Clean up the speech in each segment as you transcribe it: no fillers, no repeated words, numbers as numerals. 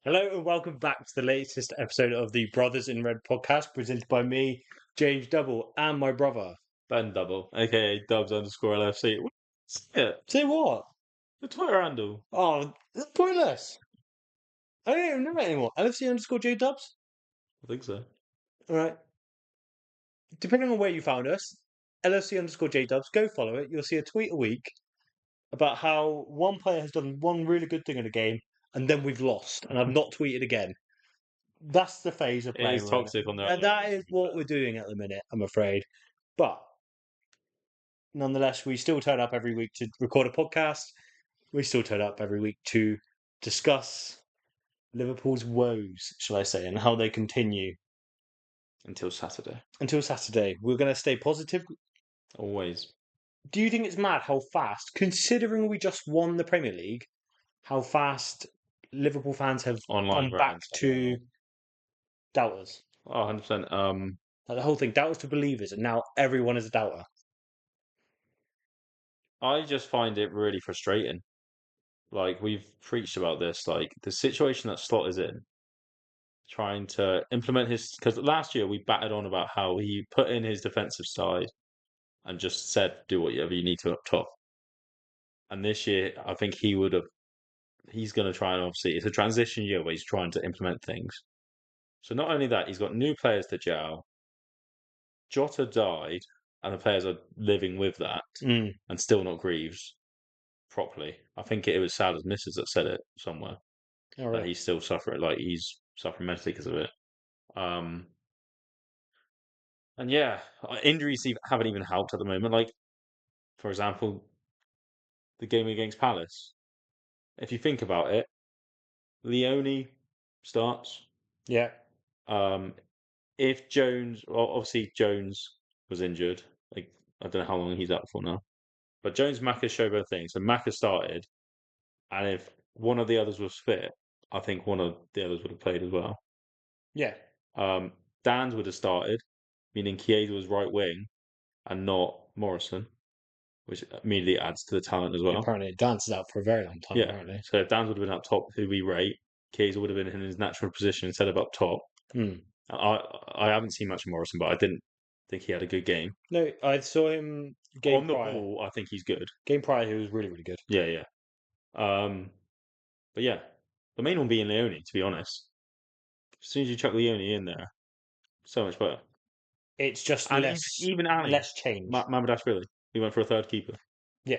Hello and welcome back to the latest episode of the Brothers in Red podcast, presented by me, James Double, and my brother. Ben Double, aka Dubs_LFC. Yeah, Say what? the Twitter handle. Oh, that's pointless. I don't even know it anymore. LFC_J Dubs? I think so. Alright. Depending on where you found us, LFC_J Dubs, go follow it. You'll see a tweet a week about how one player has done one really good thing in a game and then we've lost and I've not tweeted again. That's the phase of It playing. is toxic on there. And that is what we're doing at the minute, I'm afraid. But nonetheless, we still turn up every week to record a podcast. We still turn up every week to discuss Liverpool's woes, shall I say, and how they continue Until Saturday. until Saturday. We're going to stay positive. Always. Do you think it's mad how fast, considering we just won the Premier League, how fast Liverpool fans have Online gone back rants. to doubters? Oh, 100%. Like the whole thing, doubters to believers, and now everyone is a doubter. I just find it really frustrating. Like, we've preached about this. Like, the situation that Slot is in, trying to implement his. Because last year we batted on about how he put in his defensive side and just said, do whatever you need to up top. And this year, I think he would have. He's going to try and obviously, it's a transition year where he's trying to implement things. So not only that, he's got new players to gel. Jota died, and the players are living with that and still not grieved properly. I think it was Salah's missus that said it somewhere. That he's still suffering, like he's suffering mentally because of it. And yeah, injuries haven't even helped at the moment. Like, for example, the game against Palace. If you think about it, Leone starts. Yeah. If Jones, well, obviously Jones was injured. Like, I don't know how long he's out for now. But Jones, Maka showed both things. So Maka started, and if one of the others was fit, I think one of the others would have played as well. Yeah. Dan's would have started, meaning Chiesa was right wing and not Morrison, which immediately adds to the talent as well. Apparently, it dances out for a very long time. Yeah. Apparently. So if Dan's would have been up top, who we rate, Chiesa would have been in his natural position instead of up top. I haven't seen much of Morrison, but I didn't think he had a good game. No, I saw him game On the prior. ball, I think he's good. Game prior, he was really, really good. Yeah. But yeah, the main one being Leone, to be honest. As soon as you chuck Leone in there, so much better. It's just And less, even Ali, less change. Mamardashvili, we went for a third keeper. Yeah,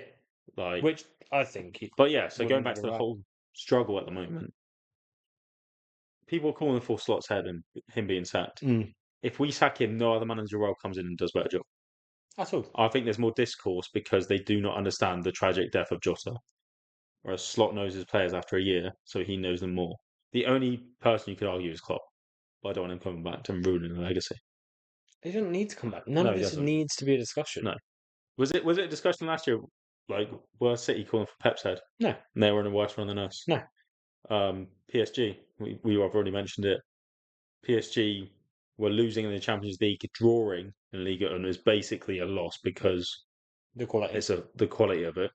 Like, which I think. but yeah, so going wouldn't back to go the wrong. whole struggle at the moment, people are calling for Slot's head and him being sacked. If we sack him, no other manager role comes in and does a better job. That's all. I think there's more discourse because they do not understand the tragic death of Jota. Whereas Slot knows his players after a year, so he knows them more. The only person you could argue is Klopp, but I don't want him coming back to ruining the legacy. He doesn't need to come back. None of this needs to be a discussion. No. Was it a discussion last year? Like, were City calling for Pep's head? No. And they were in a worse run than us? No. PSG, we have already mentioned it. PSG were losing in the Champions League, drawing in Liga, and is basically a loss because the quality. It's the quality of it.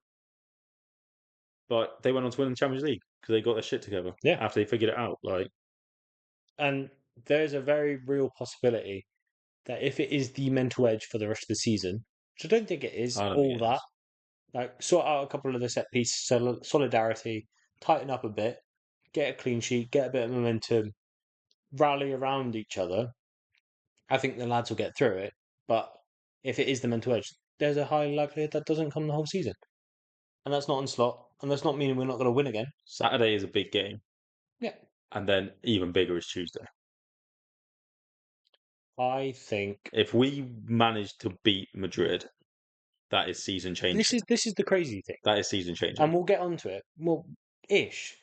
But they went on to win the Champions League because they got their shit together. Yeah. After they figured it out, like. And there's a very real possibility that if it is the mental edge for the rest of the season, which I don't think it is, like sort out a couple of the set piece solidarity, tighten up a bit, get a clean sheet, get a bit of momentum, rally around each other, I think the lads will get through it. But if it is the mental edge, there's a high likelihood that doesn't come the whole season. And that's not in Slot, and that's not meaning we're not going to win again. Saturday is a big game. Yeah. And then even bigger is Tuesday. I think if we manage to beat Madrid, that is season changing. This is the crazy thing. That is season changing. And we'll get onto it. Well, ish.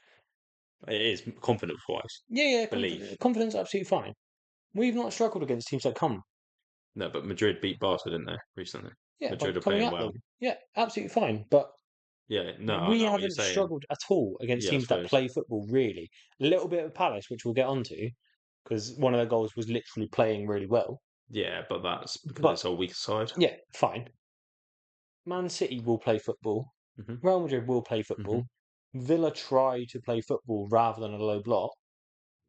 It is confidence-wise. Yeah. Confidence, absolutely fine. We've not struggled against teams that come. No, but Madrid beat Barca, didn't they, recently? Yeah, Madrid are playing well. Yeah, absolutely fine. But we haven't struggled at all against teams that play football, really. A little bit of Palace, which we'll get onto, because one of their goals was literally playing really well. Yeah, but that's because it's our weaker side. Yeah, fine. Man City will play football. Real Madrid will play football. Villa try to play football rather than a low block.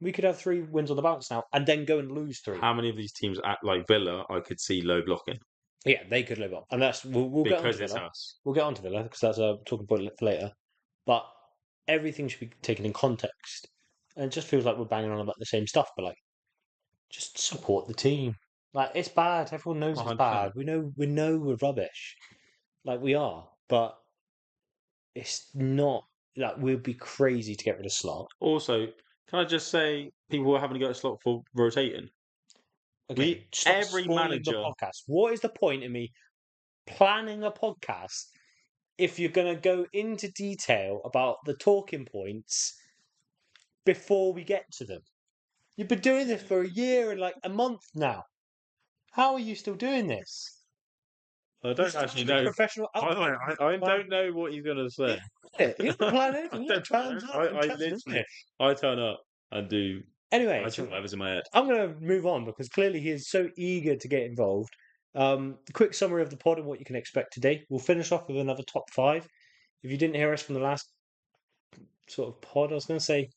We could have 3 wins on the bounce now, and then go and lose 3. How many of these teams act like Villa? I could see low blocking. Yeah, they could live up, and we'll get on to Villa. We'll get on to Villa because that's a talking point for later. But everything should be taken in context, and it just feels like we're banging on about the same stuff. But like, just support the team. Like, it's bad. Everyone knows 100%. It's bad. We know we're rubbish. Like, we are, but it's not. Like, we'd be crazy to get rid of Slot. Also, can I just say, people were having to go to Slot for rotating. Okay, every manager. The podcast. What is the point in me planning a podcast if you're going to go into detail about the talking points before we get to them? You've been doing this for a year and like a month now. How are you still doing this? I don't actually know. Professional. I don't know what he's going to say. You're not planning anything. I turn up and do. Anyway, I think whatever's in my head. I'm going to move on because clearly he is so eager to get involved. Quick summary of the pod and what you can expect today. We'll finish off with another top 5. If you didn't hear us from the last sort of pod, I was going to say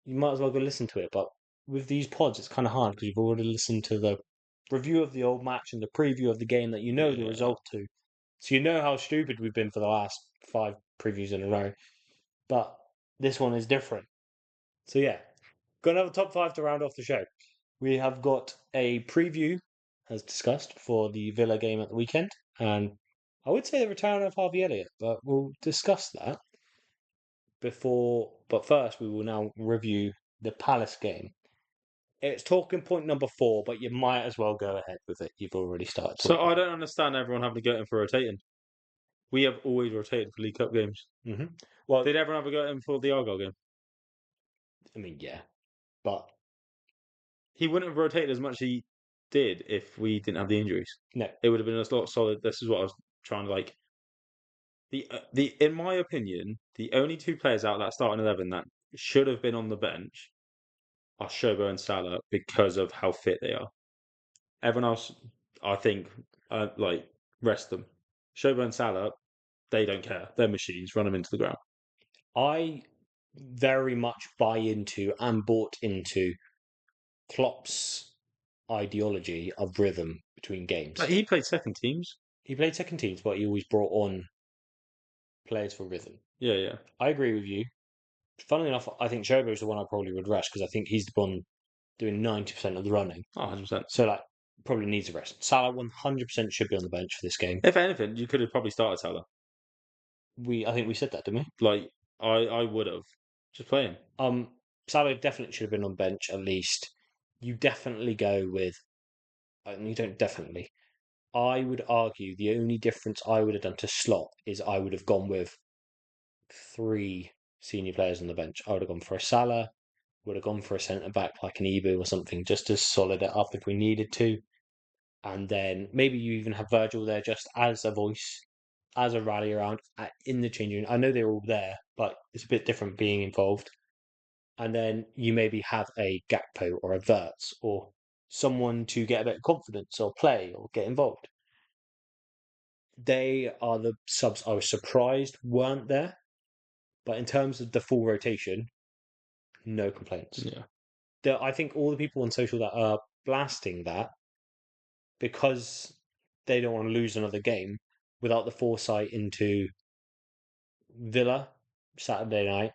you might as well go listen to it. But with these pods, it's kind of hard because you've already listened to the review of the old match and the preview of the game that you know the result to. So you know how stupid we've been for the last 5 previews in a row. But this one is different. So yeah, got another top 5 to round off the show. We have got a preview, as discussed, for the Villa game at the weekend. And I would say the return of Harvey Elliot, but we'll discuss that before. But first, we will now review the Palace game. It's talking point number 4, but you might as well go ahead with it. You've already started. So I don't understand everyone having to go in for rotating. We have always rotated for League Cup games. Mm-hmm. Well, did everyone have to go in for the Argyle game? I mean, yeah, but he wouldn't have rotated as much as he did if we didn't have the injuries. No, it would have been a lot solid. This is what I was trying to like. In my opinion, the only 2 players out of that starting 11 that should have been on the bench are Shobo and Salah because of how fit they are. Everyone else, I think, like rest them. Shobo and Salah, they don't care. They're machines. Run them into the ground. I very much buy into and bought into Klopp's ideology of rhythm between games. Like, he played second teams. He played second teams, but he always brought on players for rhythm. Yeah. I agree with you. Funnily enough, I think Shobo is the one I probably would rest because I think he's the one doing 90% of the running. 100%. So, like, probably needs a rest. Salah 100% should be on the bench for this game. If anything, you could have probably started Salah. I think we said that, didn't we? Like, I would have. Just play him. Salah definitely should have been on bench at least. You definitely go with... You don't definitely. I would argue the only difference I would have done to Slot is I would have gone with 3 senior players on the bench. I would have gone for a Salah, would have gone for a centre-back like an Ibu or something, just to solid it up if we needed to. And then maybe you even have Virgil there just as a voice, as a rally around in the changing room. I know they're all there, but it's a bit different being involved. And then you maybe have a Gakpo or a Wirtz or someone to get a bit of confidence or play or get involved. They are the subs I was surprised weren't there. But in terms of the full rotation, no complaints. Yeah. I think all the people on social that are blasting that because they don't want to lose another game without the foresight into Villa Saturday night.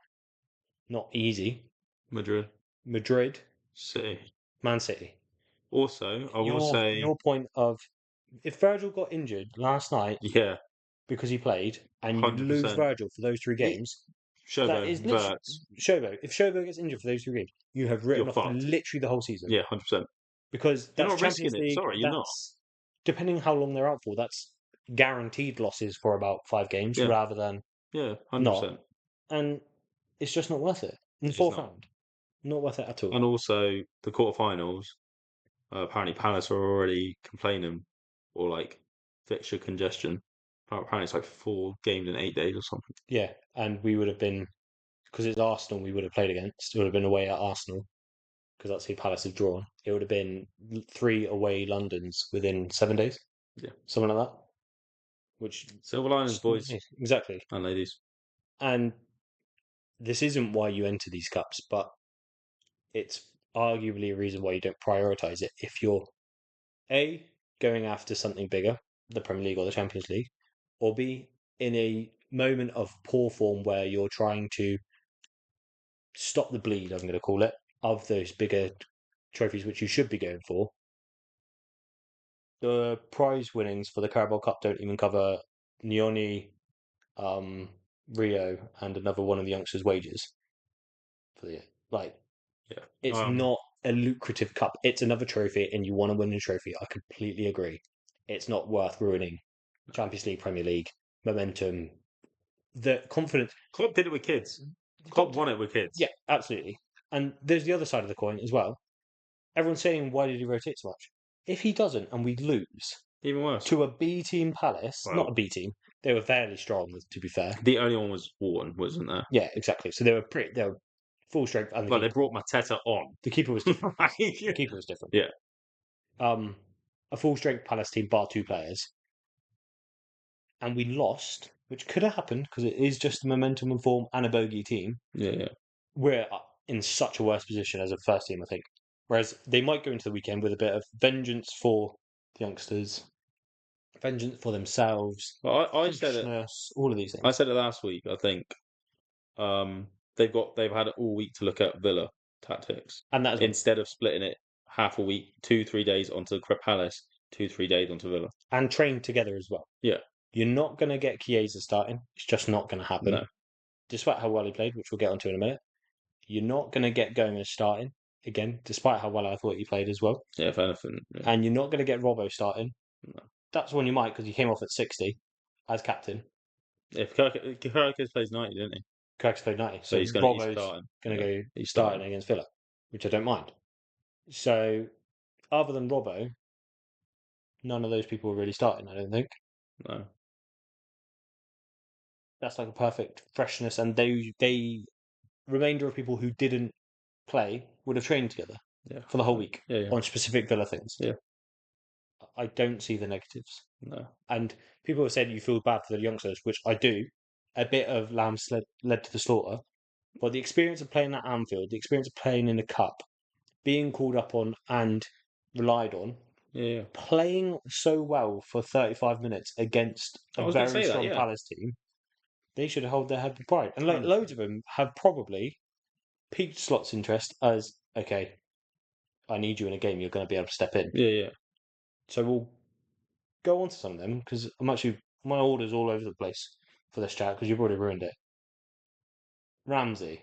Not easy. Madrid. City. Man City. Also, I will say... Your point of... If Virgil got injured last night... Yeah. Because he played, and you lose Virgil for those 3 games... Shobo, Shobo. If Shobo gets injured for those 3 games, you have written off literally the whole season. Yeah, 100%. Because that's you're not Champions risking League. It. Sorry, you're not. Depending how long they're out for, that's guaranteed losses for about 5 games rather than 100%. Not. And it's just not worth it. In the 4th round, not worth it at all. And also the quarterfinals. Apparently, Palace are already complaining or like fixture congestion. Apparently, it's like 4 games in 8 days or something. Yeah, and we would have been, because it's Arsenal we would have played against. It would have been away at Arsenal, because that's who Palace have drawn. It would have been 3 away Londons within 7 days. Yeah. Something like that. Which silver linings, boys. Exactly. And ladies. And this isn't why you enter these cups, but it's arguably a reason why you don't prioritise it if you're A, going after something bigger, the Premier League or the Champions League, or B, in a moment of poor form where you're trying to stop the bleed, I'm going to call it, of those bigger trophies which you should be going for. The prize winnings for the Carabao Cup don't even cover Nioni, Rio, and another one of the youngsters' wages for the year. It's not a lucrative cup. It's another trophy, and you want to win the trophy. I completely agree. It's not worth ruining Champions League, Premier League, momentum, the confidence. Klopp did it with kids. Klopp won it with kids. Yeah, absolutely. And there's the other side of the coin as well. Everyone's saying, why did he rotate so much? If he doesn't, and we lose, even worse, to a B team Palace, not a B team, they were fairly strong, to be fair. The only one was Wharton, wasn't there? Yeah, exactly. So they were full strength. And they brought Mateta on. The keeper was different. The keeper was different. Yeah. A full strength Palace team, bar 2 players. And we lost, which could have happened because it is just the momentum and form and a bogey team. Yeah. We're in such a worse position as a first team, I think. Whereas they might go into the weekend with a bit of vengeance for the youngsters, vengeance for themselves. Well, I said it. All of these things. I said it last week. I think they've had all week to look at Villa tactics, and that instead of splitting it half a week, 2-3 days onto Palace, 2-3 days onto Villa, and train together as well. Yeah, you're not going to get Chiesa starting. It's just not going to happen. No. Despite how well he played, which we'll get onto in a minute. You're not going to get Gomez starting again, despite how well I thought he played as well. Yeah, if anything. Yeah. And you're not going to get Robbo starting. No. That's one you might, because he came off at 60 as captain. If Kirkis plays 90, didn't he? Kirk's played 90. So he's going to go starting against Villa, which I don't mind. So, other than Robbo, none of those people were really starting, I don't think. No. That's like a perfect freshness, and they remainder of people who didn't play would have trained together for the whole week on specific Villa things. Yeah. I don't see the negatives. No. And people have said you feel bad for the youngsters, which I do. A bit of lambs led to the slaughter. But the experience of playing at Anfield, the experience of playing in the Cup, being called up on and relied on, playing so well for 35 minutes against a very strong Palace team, they should hold their head with pride. And loads of them have probably piqued Slot's interest as, okay, I need you in a game, you're going to be able to step in. Yeah. So we'll go on to some of them, because my order's all over the place for this chat, because you've already ruined it. Ramsey's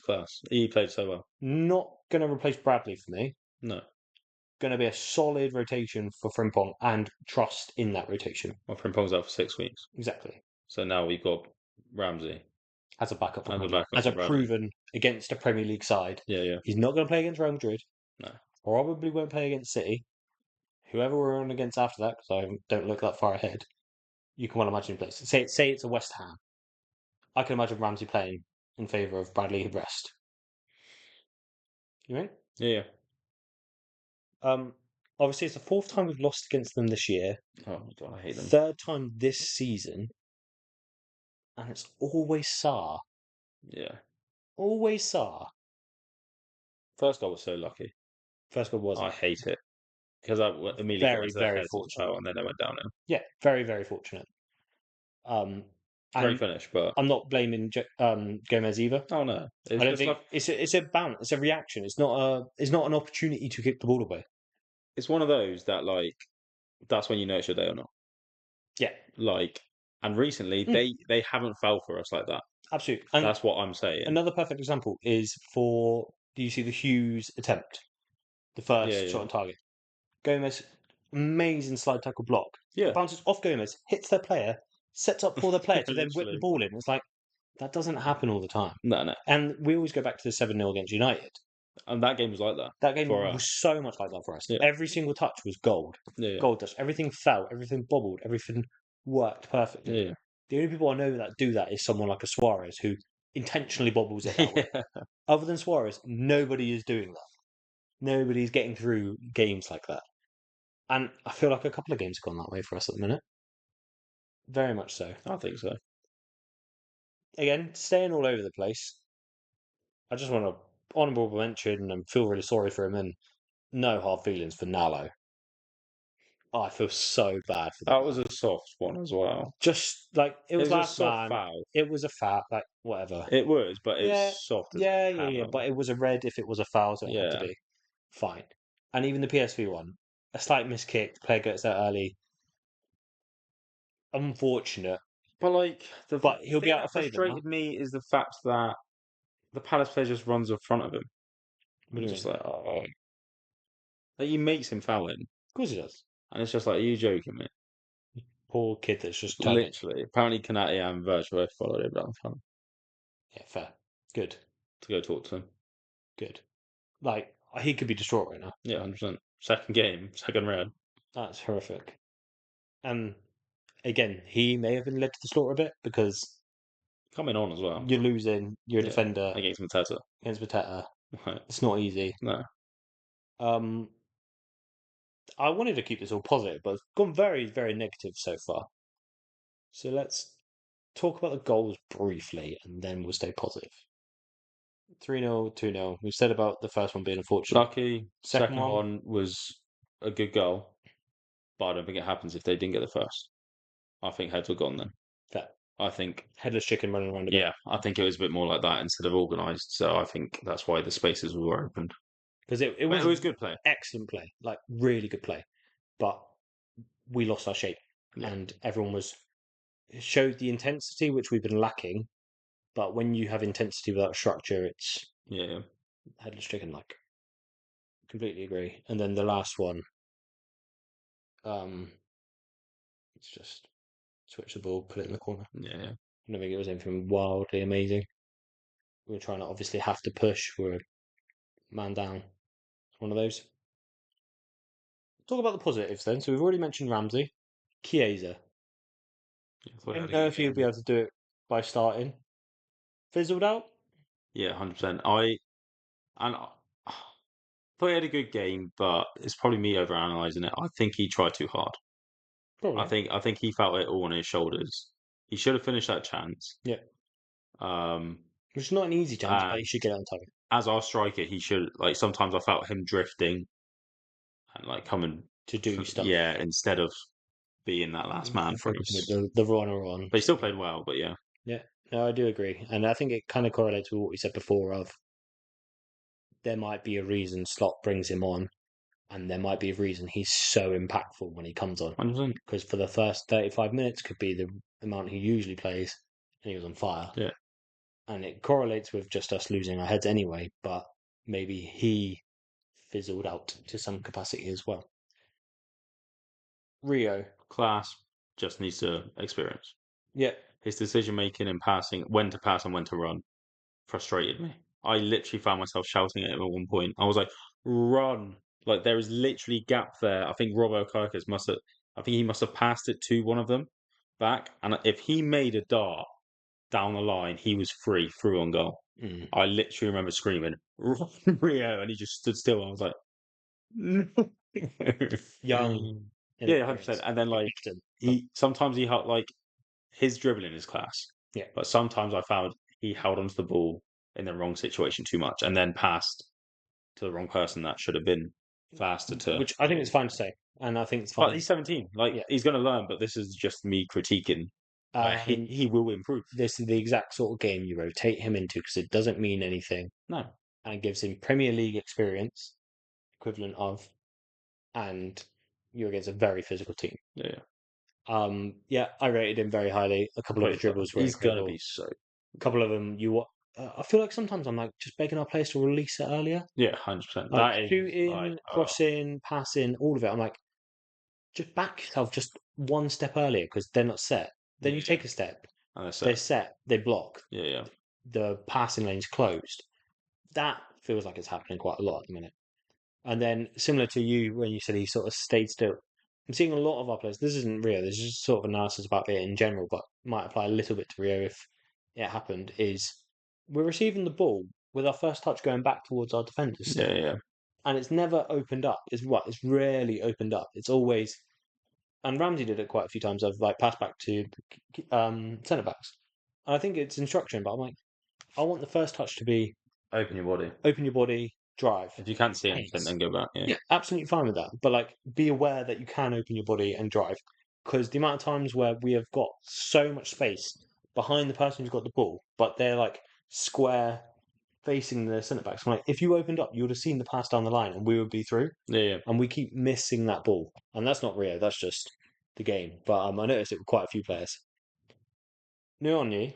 class. He played so well. Not going to replace Bradley for me. No. Going to be a solid rotation for Frimpong and trust in that rotation. Well, Frimpong's out for 6 weeks. Exactly. So now we've got Ramsey as a backup for Bradley. As a proven against a Premier League side. Yeah. He's not going to play against Real Madrid. No. Probably won't play against City. Whoever we're on against after that, because I don't look that far ahead, you can well imagine he plays. Say it's a West Ham. I can imagine Ramsey playing in favour of Bradley rest. You mean? Yeah. Obviously, it's the 4th time we've lost against them this year. Oh my God, I hate them. 3rd time this season. And it's always Sarr. Yeah. Always Sarr. First goal was so lucky. First goal wasn't. I hate it. Because I immediately very fortunate. And then I went down now. Yeah, very, very fortunate. Great finish, but I'm not blaming Gomez either. Oh no, I don't think it's a bounce. It's a reaction. It's not an opportunity to kick the ball away. It's one of those that that's when you know it's your day or not. Yeah. And recently they haven't fell for us like that. Absolutely. And that's what I'm saying. Another perfect example is do you see the Hughes attempt? The first shot on target. Gomez, amazing slide tackle block. Yeah. Bounces off Gomez, hits their player, sets up for the player to then whip the ball in. It's like, that doesn't happen all the time. No. And we always go back to the 7-0 against United. And that game was like that. That game was so much like that for us. Yeah. Every single touch was gold. Yeah. Gold touch. Everything fell. Everything bobbled. Everything worked perfectly. Yeah. The only people I know that do that is someone like a Suarez who intentionally bobbles it that way. Other than Suarez, nobody is doing that. Nobody's getting through games like that. And I feel like a couple of games have gone that way for us at the minute. Very much so. I think so. Again, staying all over the place. I just want to honourable mention and feel really sorry for him, and no hard feelings for Nalo. I feel so bad for that was a soft one as well. Just like it was last a soft man. foul. It was a foul, like whatever. It was, but Yeah, it's soft. yeah. But it was a red if it was a foul, so it had to Yeah. be fine. And even the PSV one, a slight miss kick, player gets out early. Unfortunate, But like but he'll be thing out that of favour now. frustrated me is the fact that the Palace player just runs in front of him. What do I'm you just mean? like, oh, like he makes him foul in, Of course he does. and it's just like, are you joking me? Poor kid that's just turned it. Literally. Apparently, Kanate and Virtual followed him down the front Yeah, fair. Good. to go talk to him. Good. Like he could be distraught right now. Yeah, 100%. Second game, second red. That's horrific. And again, he may have been led to the slaughter a bit because Coming on as well. you're losing. You're a defender against Mateta. Right. It's not easy. No. I wanted to keep this all positive, but it's gone very, very negative so far. So let's talk about the goals briefly, and then we'll stay positive. 3-0, 2-0. We've said about the first one being unfortunate. Lucky. Second one was a good goal, but I don't think it happens if they didn't get the first. I think heads were gone then. Fair. I think headless chicken running around a bit. Yeah, I think it was a bit more like that instead of organised. So I think that's why the spaces were opened. Because it was good play. Excellent play. Like, really good play. But we lost our shape. Yeah. And everyone showed the intensity, which we've been lacking. But when you have intensity without structure, it's headless chicken like. Completely agree. And then the last one, it's just switch the ball, put it in the corner. Yeah. I don't think it was anything wildly amazing. We were trying to obviously have to push. We're a man down. It's one of those. Talk about the positives then. So we've already mentioned Ramsey, Chiesa. I don't know if he'll be able to do it by starting. Fizzled out? Yeah, 100%. I thought he had a good game, but it's probably me overanalyzing it. I think he tried too hard. Probably. I think he felt it all on his shoulders. He should have finished that chance. Yeah. Which is not an easy chance, but he should get it on target. As our striker, he should sometimes I felt him drifting and coming to do stuff. Yeah, instead of being that last man for the runner on. But he still played well, but yeah. Yeah. No, I do agree. And I think it kind of correlates with what we said before of there might be a reason Slot brings him on, and there might be a reason he's so impactful when he comes on. 100%. Because for the first 35 minutes could be the amount he usually plays, and he was on fire. Yeah. And it correlates with just us losing our heads anyway, but maybe he fizzled out to some capacity as well. Rio. Class, just needs to experience. Yeah. His decision making and passing, when to pass and when to run, frustrated me. I literally found myself shouting at him at one point. I was like, run. Like, there is literally gap there. I think Robbo Kirkus must have passed it to one of them back. And if he made a dart down the line, he was free, through on goal. I literally remember screaming, Rio, and he just stood still. I was like, no. Young. Yeah, 100%. And then, sometimes he held, his dribbling is class. Yeah. But sometimes I found he held onto the ball in the wrong situation too much and then passed to the wrong person that should have been faster to. Which I think it's fine to say. And I think it's fine. But he's 17. He's going to learn, but this is just me critiquing. He will improve. This is the exact sort of game you rotate him into because it doesn't mean anything. No. And it gives him Premier League experience, equivalent of, and you're against a very physical team. Yeah. Yeah, I rated him very highly. A couple of the dribbles were He's going to incredible. be so. A couple of them, I feel like sometimes I'm just begging our players to release it earlier. Yeah, 100%. Shooting, crossing, passing, all of it. I'm like, just back yourself just one step earlier because they're not set. Then you take a step. They're set. They block. Yeah. The passing lane's closed. That feels like it's happening quite a lot at the minute. And then, similar to you when you said he sort of stayed still, I'm seeing a lot of our players. This isn't Rio. This is just sort of analysis about it in general, but might apply a little bit to Rio if it happened. Is we're receiving the ball with our first touch going back towards our defenders. Still. Yeah. And it's never opened up. It's rarely opened up. It's always, and Ramsey did it quite a few times. I've passed back to centre backs, and I think it's instruction. But I'm like, I want the first touch to be Open your body. Open your body, drive. If you can't see anything, then go back. Yeah, absolutely fine with that. But like, be aware that you can open your body and drive, because the amount of times where we have got so much space behind the person who's got the ball, but they're like square facing the centre backs. I'm like, if you opened up, you would have seen the pass down the line, and we would be through. Yeah. And we keep missing that ball, and that's not Rio. That's just the game. But I noticed it with quite a few players. Nuonyi,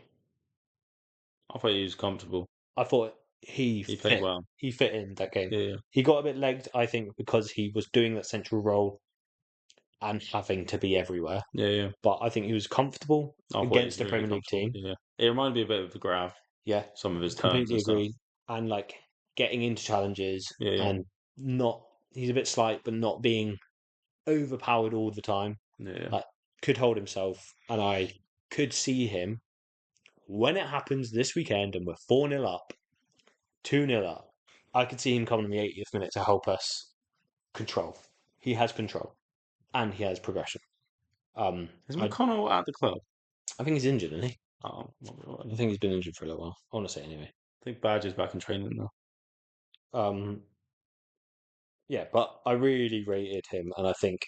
I thought he was comfortable. I thought he played well. He fit in that game. Yeah. He got a bit legged, I think, because he was doing that central role and having to be everywhere. Yeah. But I think he was comfortable against the Premier League team. Yeah. It reminded me a bit of the Grav. Yeah. Some of his completely turns agree. And like getting into challenges and he's a bit slight, but not being overpowered all the time. Yeah. Like, could hold himself, and I could see him when it happens this weekend and we're 4-0 up, 2-0 up. I could see him coming in the 80th minute to help us control. He has control, and he has progression. Is McConnell at the club? I think he's injured, isn't he? Oh, I think he's been injured for a little while. I want to say anyway. I think Badger's back in training now. Yeah, but I really rated him, and I think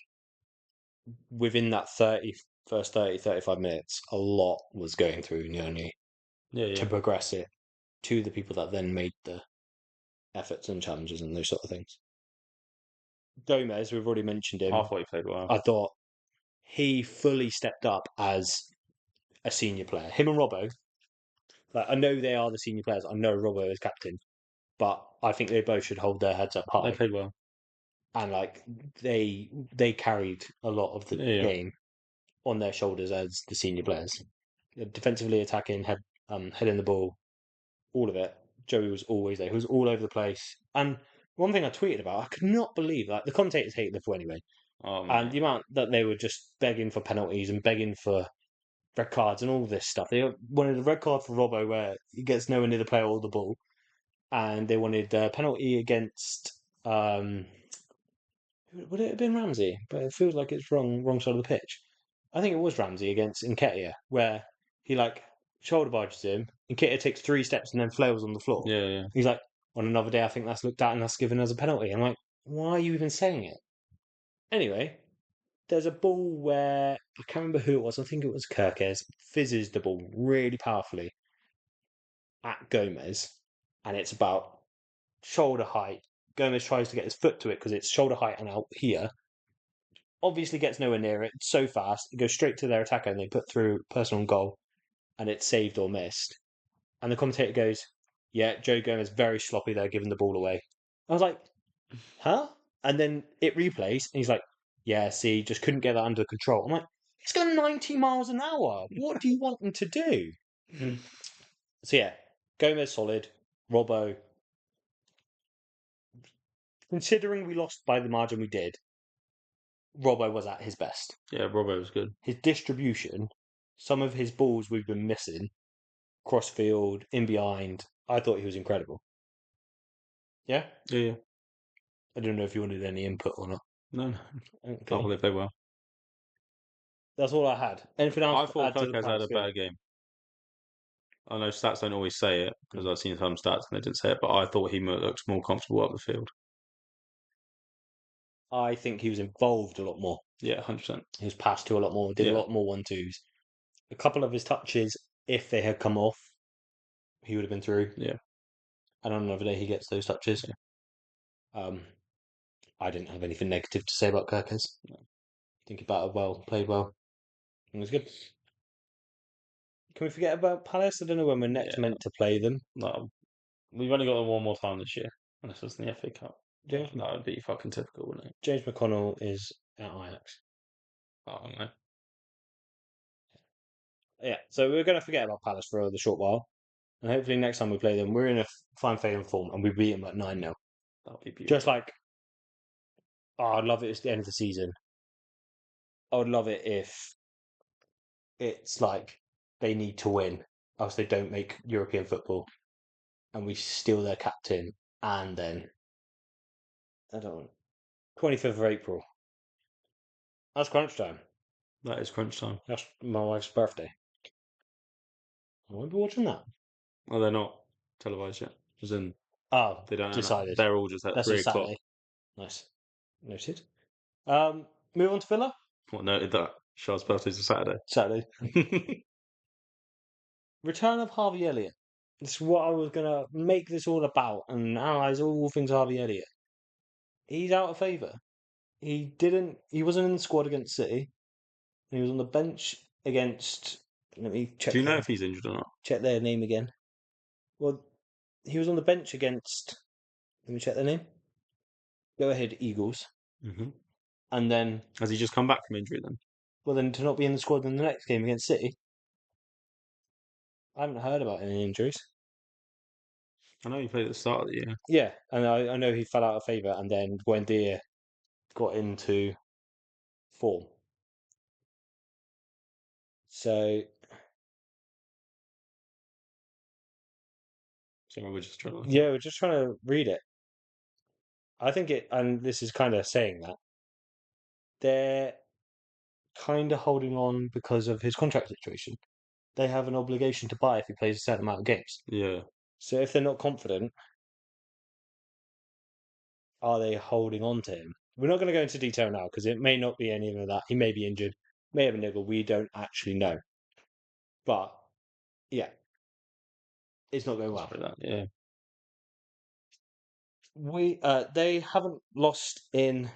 within that 35 minutes, a lot was going through Nyoni to progress it to the people that then made the efforts and challenges and those sort of things. Gomez, we've already mentioned him. I thought he played well. I thought he fully stepped up as a senior player. Him and Robbo, like, I know they are the senior players. I know Robbo is captain, but I think they both should hold their heads up high. They played well, and like they carried a lot of the game on their shoulders as the senior players. Defensively, attacking, heading the ball, all of it. Joey was always there. He was all over the place. And one thing I tweeted about, I could not believe, like, the commentators hate Liverpool anyway. And the amount that they were just begging for penalties and begging for red cards and all this stuff. They wanted a red card for Robbo where he gets nowhere near the player or the ball. And they wanted a penalty against, would it have been Ramsey? But it feels like it's wrong side of the pitch. I think it was Ramsey against Nketiah, where he like shoulder barges him. Nketiah takes 3 steps and then flails on the floor. Yeah. He's like, on another day, I think that's looked at and that's given as a penalty. I'm like, why are you even saying it? Anyway, there's a ball where I can't remember who it was. I think it was Kirkes fizzes the ball really powerfully at Gomez, and it's about shoulder height. Gomez tries to get his foot to it because it's shoulder height and out here. Obviously gets nowhere near it. It's so fast. It goes straight to their attacker and they put through personal goal and it's saved or missed. And the commentator goes, yeah, Joe Gomez very sloppy there, giving the ball away. I was like, huh? And then it replays and he's like, yeah, see, just couldn't get that under control. I'm like, he's going 90 miles an hour. What do you want him to do? So yeah, Gomez solid. Robbo, considering we lost by the margin we did, Robbo was at his best. Yeah, Robbo was good. His distribution, some of his balls we've been missing, crossfield, in behind, I thought he was incredible. Yeah? Yeah. I don't know if you wanted any input or not. No. Okay. I thought they played well. That's all I had. Anything else? I thought Kirkes had a better game. I know stats don't always say it, because I've seen some stats and they didn't say it, but I thought he looked more comfortable up the field. I think he was involved a lot more. Yeah, 100%. He was passed to a lot more, did a lot more 1-2s. A couple of his touches, if they had come off, he would have been through. Yeah. And on another day, he gets those touches. Yeah. I didn't have anything negative to say about Kirkes. No. I think he batted well, played well. It was good. Can we forget about Palace? I don't know when we're next meant to play them. No. We've only got them one more time this year, unless it's in the FA Cup. That would be fucking typical, wouldn't it? James McConnell is at Ajax. Oh, no. Yeah, so we're going to forget about Palace for the short while. And hopefully next time we play them, we're in a fine failing form and we beat them at 9-0. That would be beautiful. Just like, I'd love it at the end of the season. I would love it if it's like they need to win, else they don't make European football. And we steal their captain. And then, 25th of April. That's crunch time. That is crunch time. That's my wife's birthday. I won't be watching that. Well, they're not televised yet. As in, Oh, they don't. decided. They're all just at That's 3 a o'clock. Saturday. Nice. Noted. Move on to Villa. What noted that Charles' birthday's a Saturday. Saturday. Return of Harvey Elliot. This is what I was gonna make this all about and analyze all things Harvey Elliot. He's out of favour. He wasn't in the squad against City. He was on the bench against. Let me check. Do you know if he's injured or not? Check their name again. Well, he was on the bench against. Let me check their name. Go Ahead Eagles. Mm-hmm. And then. Has he just come back from injury then? Well, then to not be in the squad in the next game against City. I haven't heard about any injuries. I know he played at the start of the year. Yeah, and I know he fell out of favour, and then Buendia got into form. So we're just trying to. Yeah, we're just trying to read it. I think and this is kind of saying that they're kind of holding on because of his contract situation. They have an obligation to buy if he plays a certain amount of games. Yeah. So if they're not confident, are they holding on to him? We're not going to go into detail now because it may not be any of that. He may be injured, may have a niggle. We don't actually know. But yeah, it's not going well. Yeah. They haven't lost in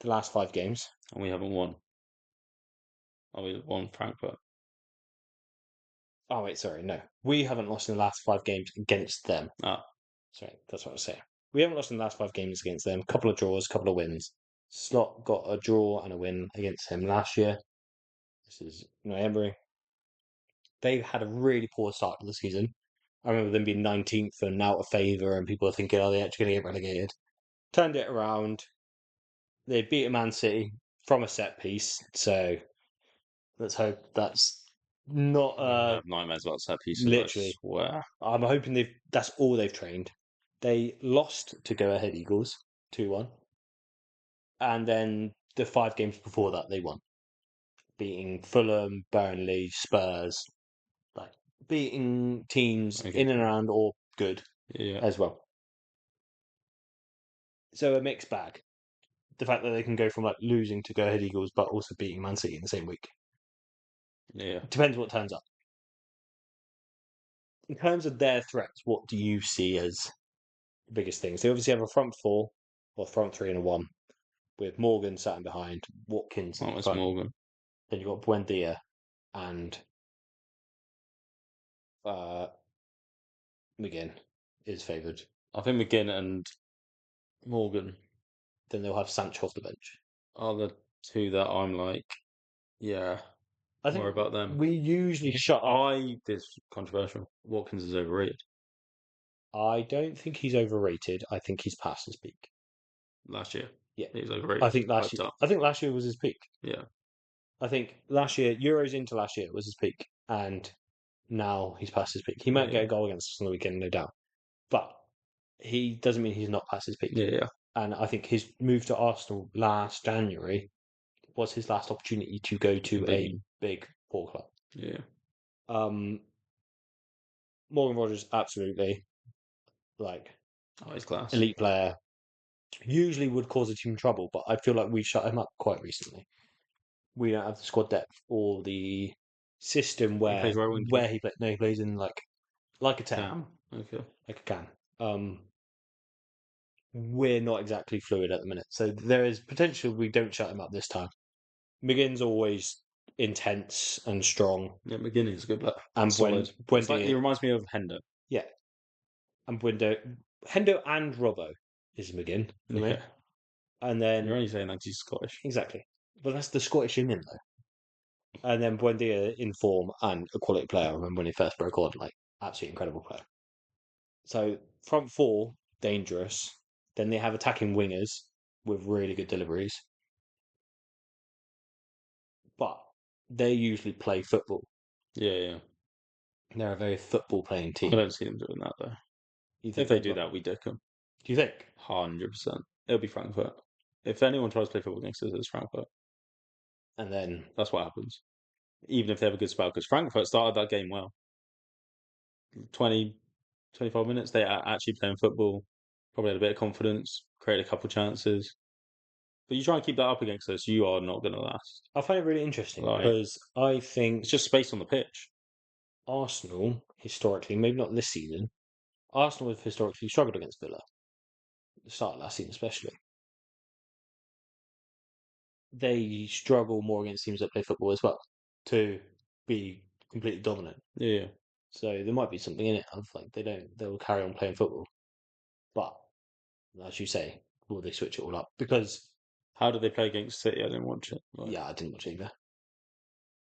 the last 5 games, and we haven't won. Oh, we won Frankfurt. Oh wait, sorry, no, we haven't lost in the last 5 games against them. Ah, sorry, that's what I was saying. We haven't lost in the last 5 games against them. A couple of draws, a couple of wins. Slot got a draw and a win against him last year. This is Emery. They've had a really poor start to the season. I remember them being 19th and out of favour, and people are thinking, "Oh, they're actually going to get relegated." Turned it around. They beat a Man City from a set piece. So let's hope that's not I have nightmares about set pieces. literally. I swear. I'm hoping that's all they've trained. They lost to Go Ahead Eagles 2-1, and then the 5 games before that they won, beating Fulham, Burnley, Spurs, like beating teams in and around or good as well. So a mixed bag. The fact that they can go from like losing to Go Ahead Eagles, but also beating Man City in the same week. Yeah. Depends what turns up. In terms of their threats, what do you see as the biggest things? They obviously have a front 4 or front 3 and a 1 with Morgan sat behind, Watkins. Oh, it's Morgan. Then you've got Buendia and McGinn is favoured. I think McGinn and Morgan. Then they'll have Sancho off the bench. Are the 2 that I'm like, yeah. I think worry about them. We usually shut up. This is controversial. Watkins is overrated. I don't think he's overrated. I think he's past his peak. Last year, yeah, he was overrated. I think last year was his peak. Yeah, I think last year, Euros into last year, was his peak, and now he's past his peak. He might get a goal against us on the weekend, no doubt, but he doesn't mean he's not past his peak. Yeah. And I think his move to Arsenal last January was his last opportunity to go to a big four club. Yeah. Morgan Rogers, absolutely, he's class. Elite player. Usually would cause a team trouble, but I feel like we've shut him up quite recently. We don't have the squad depth or the system where he plays. No, he plays in like a 10. Cam. Okay. Like a cam. We're not exactly fluid at the minute, so there is potential we don't shut him up this time. McGinn's always intense and strong. Yeah, McGinn is a good player. And he reminds me of Hendo. Yeah. And Hendo and Robbo is McGinn for me. And then you're only saying that he's Scottish. Exactly. But that's the Scottish in him, though. And then Buendia in form and a quality player. I remember when he first broke on, absolutely incredible player. So front 4, dangerous. Then they have attacking wingers with really good deliveries. But they usually play football. Yeah. They're a very football playing team. I don't see them doing that, though. If they do that, we dick them. Do you think? 100%. It'll be Frankfurt. If anyone tries to play football against us, it's Frankfurt. And then that's what happens. Even if they have a good spell, because Frankfurt started that game well. 20 25 minutes. They are actually playing football. Probably had a bit of confidence, created a couple chances. But you try and keep that up against us, you are not going to last. I find it really interesting because I think it's just space on the pitch. Arsenal, historically, maybe not this season, Arsenal have historically struggled against Villa. At the start of last season, especially. They struggle more against teams that play football as well to be completely dominant. Yeah. So there might be something in it of like they'll carry on playing football. But as you say, will they switch it all up? Because how did they play against City? I didn't watch it. Yeah, I didn't watch either.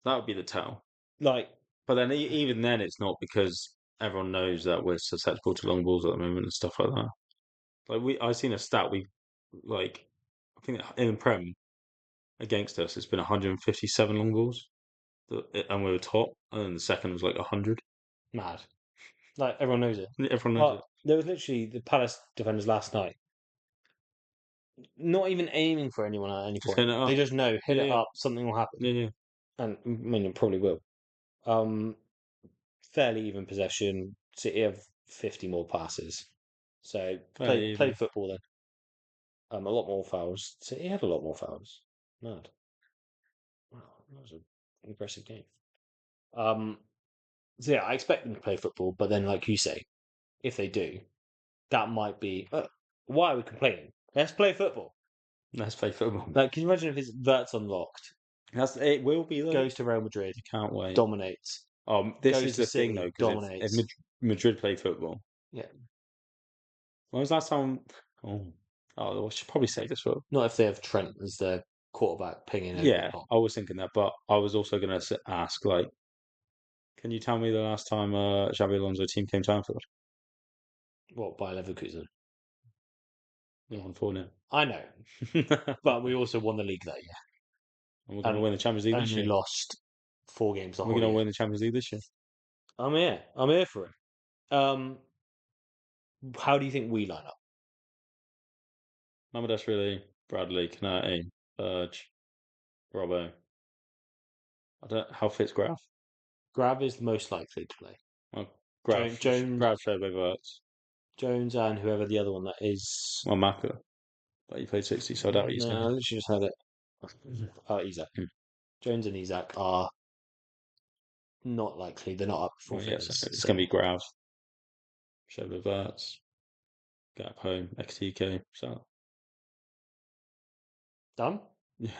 That would be the tell. But then even then, it's not because everyone knows that we're susceptible to long balls at the moment and stuff like that. I've seen a stat. I think in the Prem against us, it's been 157 long balls, and we were top, and then the second was 100. Mad. Everyone knows it. Everyone knows it. There was literally the Palace defenders last night, not even aiming for anyone at any point. They just know, hit it up, something will happen. Yeah. And I mean, it probably will. Fairly even possession. City have 50 more passes. So play football then. A lot more fouls. City had a lot more fouls. Mad. Wow, that was an impressive game. So yeah, I expect them to play football, but then, like you say, if they do, that might be. Why are we complaining? Let's play football. Let's play football. Can you imagine if his Vert's unlocked? It will be though. Goes to Real Madrid. You can't wait. Dominates. This is the thing though, because if Madrid play football, yeah. When was last time? I should probably say this for. Not if they have Trent as their quarterback pinging. Yeah, I was thinking that, but I was also going to ask, can you tell me the last time Xabi Alonso's team came to Anfield? What, by Leverkusen? We won 4-0. I know, but we also won the league that year. And we're going to win the Champions League this year. Only lost 4 games. We're going to win the Champions League this year. I'm here for it. How do you think we line up? Mamardashvili, Bradley, Kanate, Burge, Robbo. How fit's Graf? Graf is most likely to play. Well, Graf showed by Verts. Jones and whoever the other one that is. Well, Maka. But he played 60, so I doubt he's going to. I literally just had it. Isak. Jones and Isak are not likely. They're not up for fitness. It's going to be Graf. Showed by Verts. Gap home. XTK. So. Done? Yeah.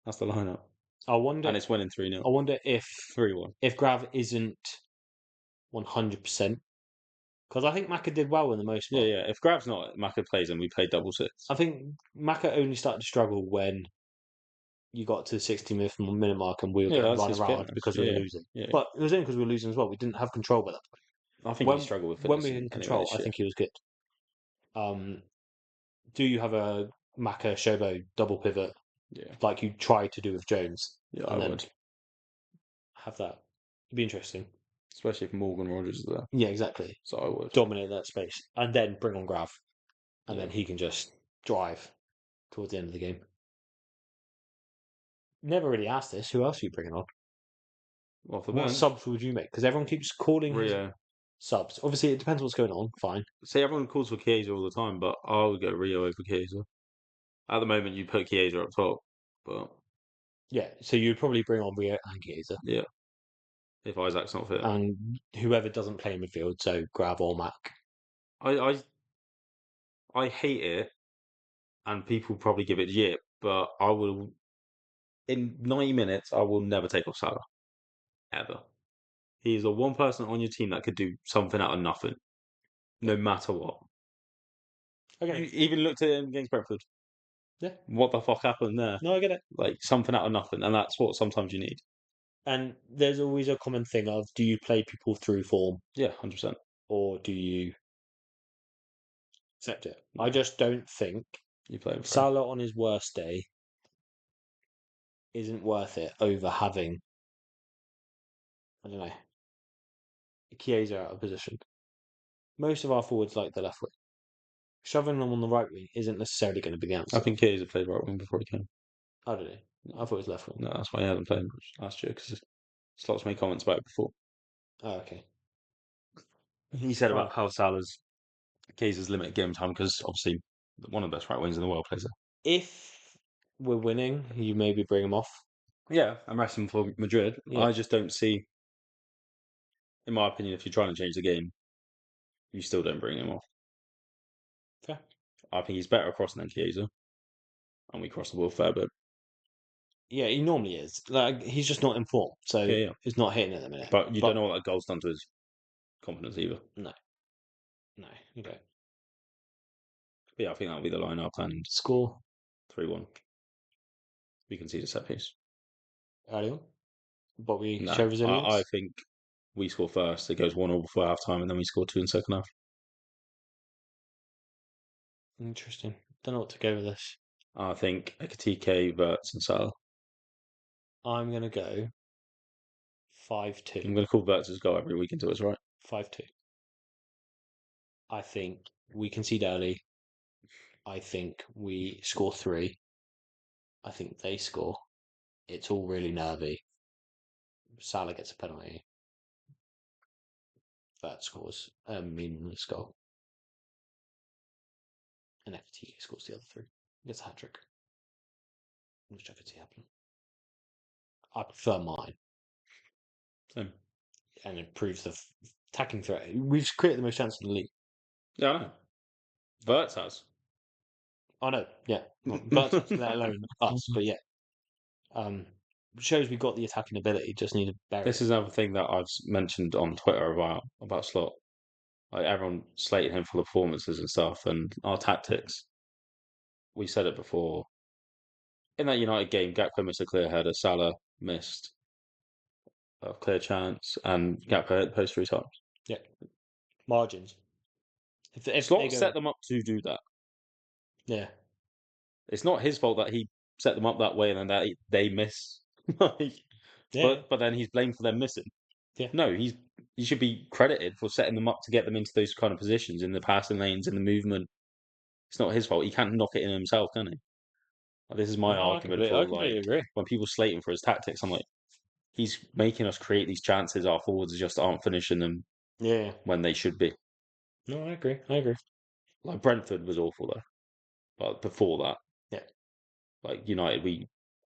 That's the lineup. I wonder. And it's winning 3-0. I wonder if 3-1. If Grav isn't 100%, because I think Maka did well in the most part. Yeah. If Grav's not, Maka plays and we play double six. I think Maka only started to struggle when you got to the 60-minute mark and we were going to run around because we were losing. Yeah. But it was only because we were losing as well. We didn't have control by that point. I think he struggled with fitness. When we were in control, I think he was good. Do you have a Maka Shobo double pivot like you tried to do with Jones? Yeah, I would. Have that. It'd be interesting. Especially if Morgan Rogers is there. Yeah, exactly. So I would. Dominate that space. And then bring on Grav. And then he can just drive towards the end of the game. Never really asked this. Who else are you bringing on? Well, what subs would you make? Because everyone keeps calling Rio. Subs. Obviously, it depends what's going on. Fine. See, everyone calls for Chiesa all the time, but I would go Rio over Chiesa. At the moment, you put Chiesa up top, but... Yeah, so you'd probably bring on Rio and Chiesa. Yeah. If Isaac's not fit. And whoever doesn't play in midfield, so Grav or Mac. I hate it, and people probably give it yip, but I will... In 90 minutes, I will never take off Salah. Ever. He is the one person on your team that could do something out of nothing. No matter what. Okay. You even looked at him against Brentford. Yeah. What the fuck happened there? No, I get it. Something out of nothing, and that's what sometimes you need. And there's always a common thing of, do you play people through form? Yeah, 100%. Or do you accept it? Yeah. I just don't think you play Salah on his worst day isn't worth it over having, I don't know, Chiesa out of position. Most of our forwards like the left wing. Shoving them on the right wing isn't necessarily going to be the answer. I think Chiesa played right wing before he came. Oh, did he? I thought it was left wing. No, that's why he hadn't played much last year, because Slots made comments about it before. Oh, okay. He said about how Salah's case is limited game time because obviously one of the best right wings in the world plays there. If we're winning, you maybe bring him off. Yeah, I'm resting for Madrid. Yeah. I just don't see, in my opinion, if you're trying to change the game, you still don't bring him off. Fair. I think he's better across than Chiesa, and we cross the ball a fair bit. Yeah, he normally is. Like he's just not in form, so Yeah. he's not hitting at the minute. But you don't know what that goal's done to his confidence either. No, you don't. But yeah, I think that'll be the lineup and Score 3-1. We can see the set piece. early on, but we No, show resilience. I think we score first. It goes 1-1 before half time, and then we score 2 in the second half. Interesting. Don't know what to go with this. I think Ekitike, Wirtz, and Salah. I'm gonna go 5-2. I'm going to call Wirtz's goal every week until it's right. 5-2. I think we concede early. I think we score 3. I think they score. It's all really nervy. Salah gets a penalty. That scores a meaningless goal. And FT scores the other 3. Gets a hat trick. Which I could see happening. I prefer mine. Same. And it proves the attacking threat. We've created the most chances in the league. Yeah, I know. Wirtz has. Oh no, yeah. But let alone us, but yeah. Shows we've got the attacking ability, just need to bury This it. is another thing that I've mentioned on Twitter about Slot. Like everyone slated him for the performances and stuff, and our tactics. We said it before. In that United game, Gakpo missed a clear header, Salah missed a clear chance, and Gakpo hit the post 3 times. Yeah. Margins. If Slot set them up to do that. Yeah. It's not his fault that he set them up that way and then that they miss. But then he's blamed for them missing. Yeah. No, he should be credited for setting them up to get them into those kind of positions in the passing lanes, in the movement. It's not his fault. He can't knock it in himself, can he? This is my argument I completely agree. When people slate him for his tactics, I'm like, he's making us create these chances. Our forwards just aren't finishing them. Yeah. When they should be. No, I agree. Like Brentford was awful though, but before that, yeah. Like United, we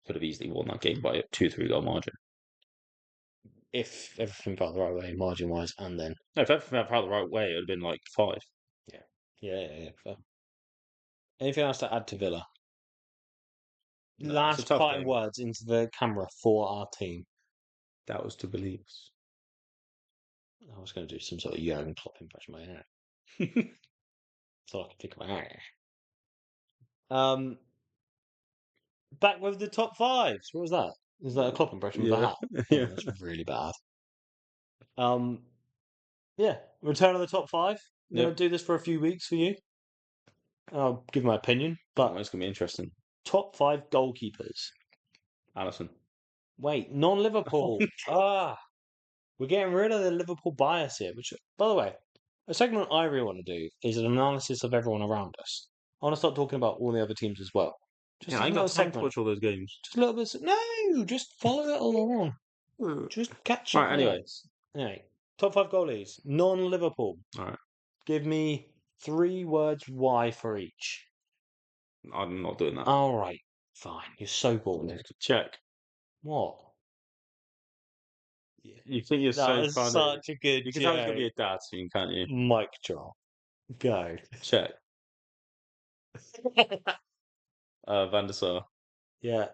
could have easily won that game by a 2-3 goal margin. If everything felt the right way, margin wise, and then. No, if everything felt the right way, it would have been like 5. Yeah. Fair. Anything else to add to Villa? No, Last parting words into the camera for our team. That was to believe us. I was going to do some sort of Jurgen Klopp impression by now. That's all I can think about. Back with the top 5s. What was that? Is that a Klopp impression with a hat? Yeah, that's really bad. Yeah, return of the top 5. I'm going to do this for a few weeks for you. I'll give my opinion, but it's going to be interesting. Top 5 goalkeepers. Alisson. Wait, non-Liverpool. We're getting rid of the Liverpool bias here. Which, by the way, a segment I really want to do is an analysis of everyone around us. I want to start talking about all the other teams as well. Just I ain't got time to watch all those games. Just a little bit. No, just follow it along. Just catch up. Right, anyway, top 5 goalies, non-Liverpool. All right. Give me 3 words why for each. I'm not doing that. All right, fine. You're so bored. Check. What? You think you're so funny. Such a good. You can tell he's gonna be a dad soon, can't you? Mic drop. Go. Check. Van der Sar. Yeah.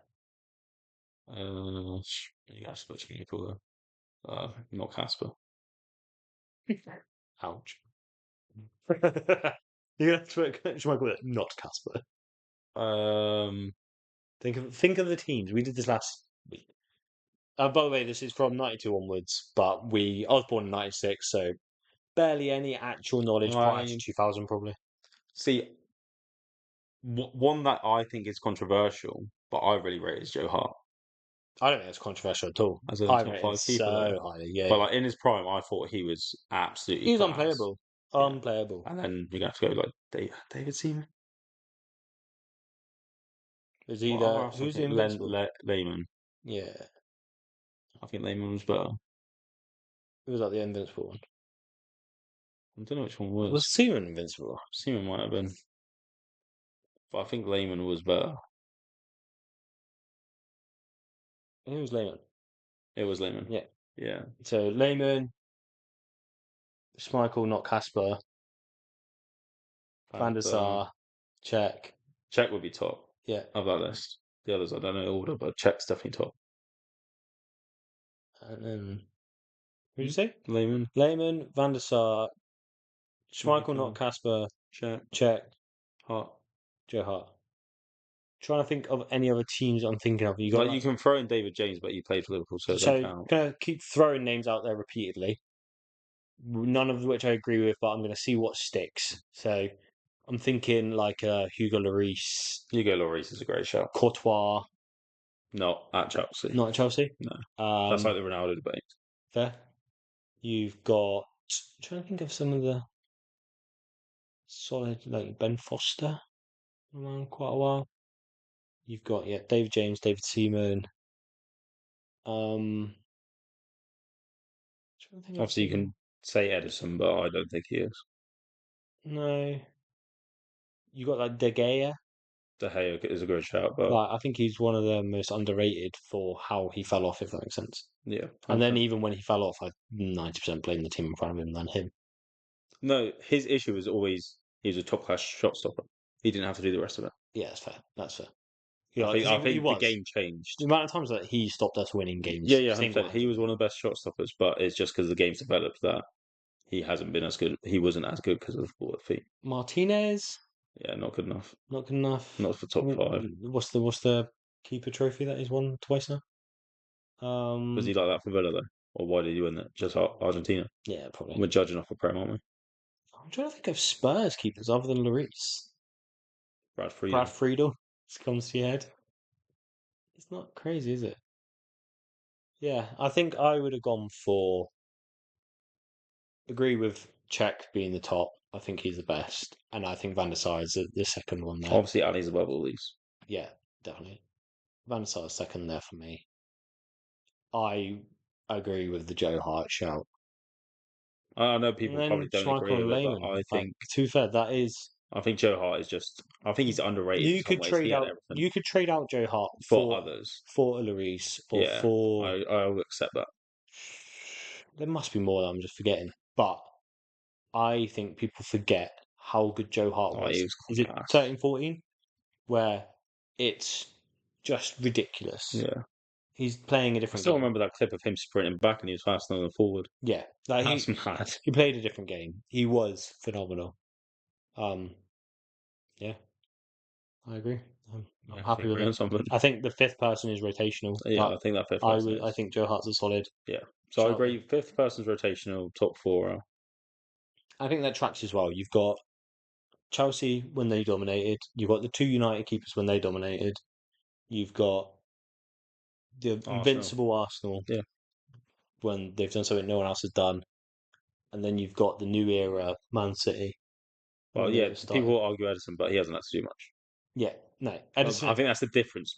You guys switch people though. Not Casper. Ouch. You're gonna have to not Casper. Think of the teams. We did this last week. By the way, this is from 92 onwards, but I was born in 96, so barely any actual knowledge prior to 2000, probably. See, one that I think is controversial, but I really rate is Joe Hart. I don't think it's controversial at all. As a top 5 keeper, so highly, yeah. But like in his prime, I thought he was absolutely. He was unplayable. Yeah. Unplayable. And then you're gonna have to go like David Seaman. Is he who's the invincible? Lehman. Yeah. I think Lehman was better. Who was like the invincible one? I don't know which one was. Was Seaman invincible? Seaman might have been. But I think Lehman was better. Who was Lehman? It was Lehman. Yeah. Yeah. So Lehman, Schmeichel, not Casper, Van der Sar, Czech. Czech would be top. Yeah. Of that list. The others I don't know the order, but Czech's definitely top. And then who did you say? Lehman, Van der Sar, Schmeichel, not Casper, Czech, Hart. Joe Hart. Trying to think of any other teams I'm thinking of. You got you can throw in David James, but he played for Liverpool, so it don't count. Gonna keep throwing names out there repeatedly. None of which I agree with, but I'm gonna see what sticks. So I'm thinking like Hugo Lloris. Hugo Lloris is a great shout. Courtois. Not at Chelsea. Not at Chelsea? No. That's like the Ronaldo debate. Fair. You've got... I'm trying to think of some of the solid, like Ben Foster. Around quite a while. You've got, David James, David Seaman. Obviously, you can say Edison, but I don't think he is. No. You got like De Gea. De Gea is a good shout, but I think he's one of the most underrated for how he fell off, if that makes sense. Yeah. And then even when he fell off, I 90% blamed the team in front of him than him. No, his issue was always he was a top class shot stopper. He didn't have to do the rest of it. Yeah, that's fair. That's fair. I think the game changed. The amount of times that he stopped us winning games. Yeah, 100%. He was one of the best shot stoppers, but it's just because the game's developed that he hasn't been as good. He wasn't as good because of the ball at feet. Martinez. Yeah, not good enough. Not good enough. Not for top 5. What's the keeper trophy that he's won twice now? Was he like that for Villa though, or why did he win that? Just Argentina. Yeah, probably. We're judging off a Prem, aren't we? I'm trying to think of Spurs keepers other than Lloris. Brad Friedel. This comes to your head. It's not crazy, is it? Yeah, I think I would have gone for. Agree with Czech being the top. I think he's the best, and I think Van der Sar is the second one there. Obviously, Ali's above all these. Yeah, definitely. Van der Sar is second there for me. I agree with the Joe Hart shout. I know people probably don't agree with it, but I think to be fair, that is. I think Joe Hart is just. I think he's underrated. You could trade out. You could trade out Joe Hart for others, for Lloris, or for. I will accept that. There must be more that I'm just forgetting, but I think people forget how good Joe Hart was. Is it 13-14? Where it's just ridiculous. Yeah. He's playing a different I still game. remember that clip of him sprinting back and he was faster than forward. Yeah. That's mad. He played a different game. He was phenomenal. Yeah. I agree. I'm happy with it. I think the fifth person is rotational. Yeah, I think that fifth person I think Joe Hart's a solid. Yeah. So I agree. Fifth person's rotational, top 4. I think that tracks as well. You've got Chelsea when they dominated. You've got the 2 United keepers when they dominated. You've got the invincible Arsenal. Yeah. When they've done something no one else has done. And then you've got the new era Man City. Well, yeah, people will argue Edison, but he hasn't had to do much. Yeah, no. Edison. I think that's the difference.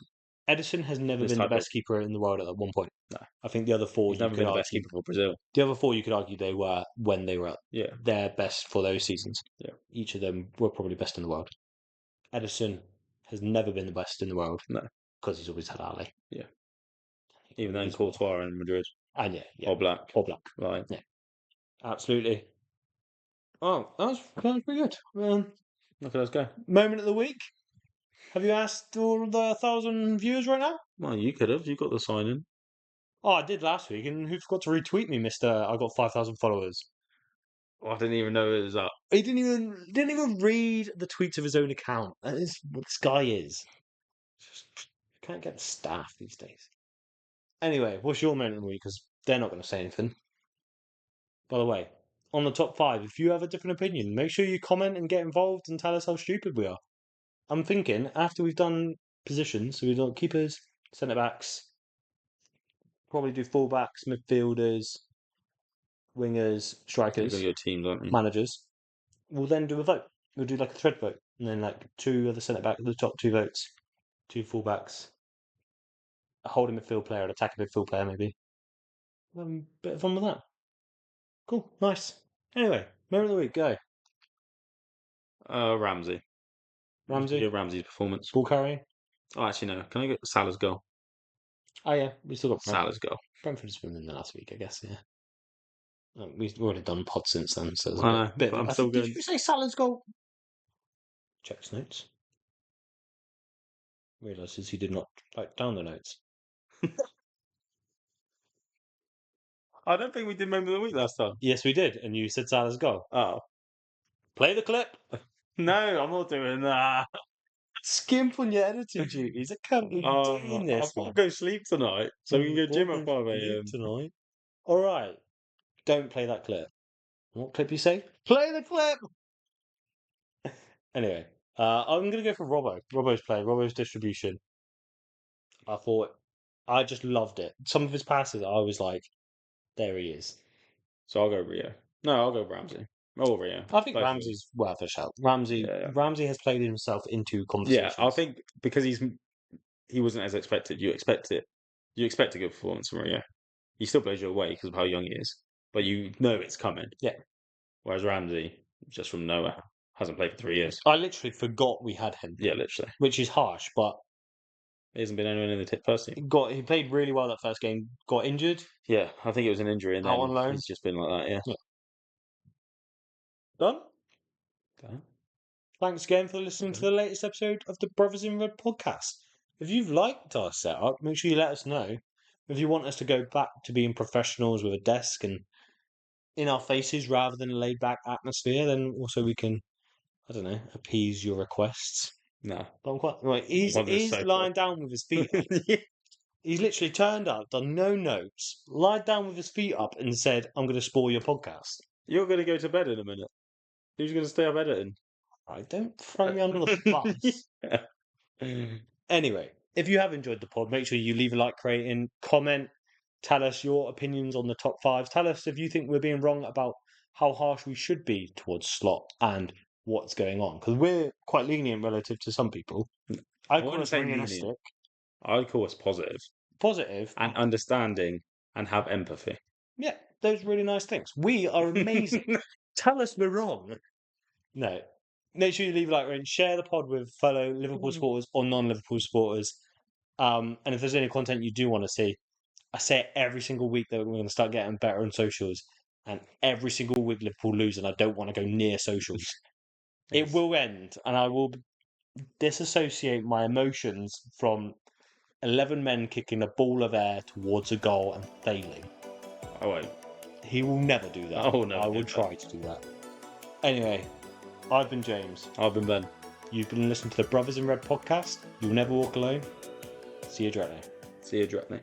Edison has never been the best keeper in the world at one point. No. I think the other 4 He's never been the best keeper for Brazil. The other 4 you could argue they were when they were at their best for those seasons. Yeah. Each of them were probably best in the world. Edison has never been the best in the world. No. Because he's always had Ali. Yeah. Even then Courtois in Madrid. And yeah. Or Black. Right. Yeah. Absolutely. Oh, that was pretty good. Look at us go. Moment of the week. Have you asked all the 1,000 viewers right now? Well, you could have. You got the sign in. Oh, I did last week, and who forgot to retweet me, Mister? I got 5,000 followers. Oh, I didn't even know it was up. He didn't even read the tweets of his own account. That is what this guy is. Just can't get the staff these days. Anyway, what's your moment of the week? Because they're not going to say anything. By the way, on the top 5, if you have a different opinion, make sure you comment and get involved and tell us how stupid we are. I'm thinking after we've done positions, so we've got keepers, centre backs, probably do fullbacks, midfielders, wingers, strikers, your teams, aren't you? managers. We'll then do a vote. We'll do like a thread vote, and then like 2 other centre backs, the top 2 votes, 2 fullbacks, a holding midfield player, an attacking midfield player, maybe. We'll have a bit of fun with that. Cool, nice. Anyway, Moment of the week, go. Ramsey. Ramsey? Ramsey's performance. Ball carrying? Oh, actually, no. Can I get Salah's goal? Oh, yeah. We still got Salah's goal. Brentford's been in there last week, I guess, yeah. We've already done pod since then, so there's I know, a bit but of I'm still Did going. you say Salah's goal? Checks notes. Realises he did not write down the notes. I don't think we did Moment of the Week last time. Yes, we did, and you said Salah's goal. Oh. Play the clip. No, I'm not doing that. Skimp on your editing duties. I can't be doing this, I've got to go sleep tonight, so we can go gym at 5 a.m. tonight. All right. Don't play that clip. What clip you say? Play the clip. Anyway, I'm going to go for Robbo. Robbo's play. Robbo's distribution. I just loved it. Some of his passes, I was like, there he is. So I'll go Rio. No, I'll go Ramsey. Oh, Rio. I think Ramsey's worth a shout. Ramsey has played himself into conversations. Yeah, I think because he wasn't as expected. You expect a good performance from Rio. He still plays your way because of how young he is, but you know it's coming. Yeah. Whereas Ramsey, just from nowhere, hasn't played for 3 years. I literally forgot we had him. Yeah, literally. Which is harsh, but he hasn't been anyone in the tip first team. He played really well that first game. Got injured. Yeah, I think it was an injury, and then on loan. He's just been like that. Yeah. Done. Thanks again for listening to the latest episode of the Brothers in Red podcast. If you've liked our setup, make sure you let us know. If you want us to go back to being professionals with a desk and in our faces rather than a laid back atmosphere, then also we can, I don't know, appease your requests. No. I'm quite right. He's lying down with his feet up. Yeah. He's literally turned up, done no notes, lied down with his feet up and said, I'm going to spoil your podcast. You're going to go to bed in a minute. Who's going to stay up editing? Right, don't throw me under the bus. Anyway, if you have enjoyed the pod, make sure you leave a like, rating, comment, tell us your opinions on the top 5. Tell us if you think we're being wrong about how harsh we should be towards Slot and what's going on. Because we're quite lenient relative to some people. I wouldn't say lenient. I'd call us positive. Positive. And understanding and have empathy. Yeah, those really nice things. We are amazing. Tell us we're wrong. No. Make sure you leave a like and share the pod with fellow Liverpool supporters or non-Liverpool supporters. And if there's any content you do want to see, I say it every single week that we're going to start getting better on socials. And every single week Liverpool lose, and I don't want to go near socials. It will end, and I will disassociate my emotions from 11 men kicking a ball of air towards a goal and failing. I won't. He will never do that. I will try to do that. Anyway, I've been James. I've been Ben. You've been listening to the Brothers in Red podcast. You'll never walk alone. See you directly. See you directly.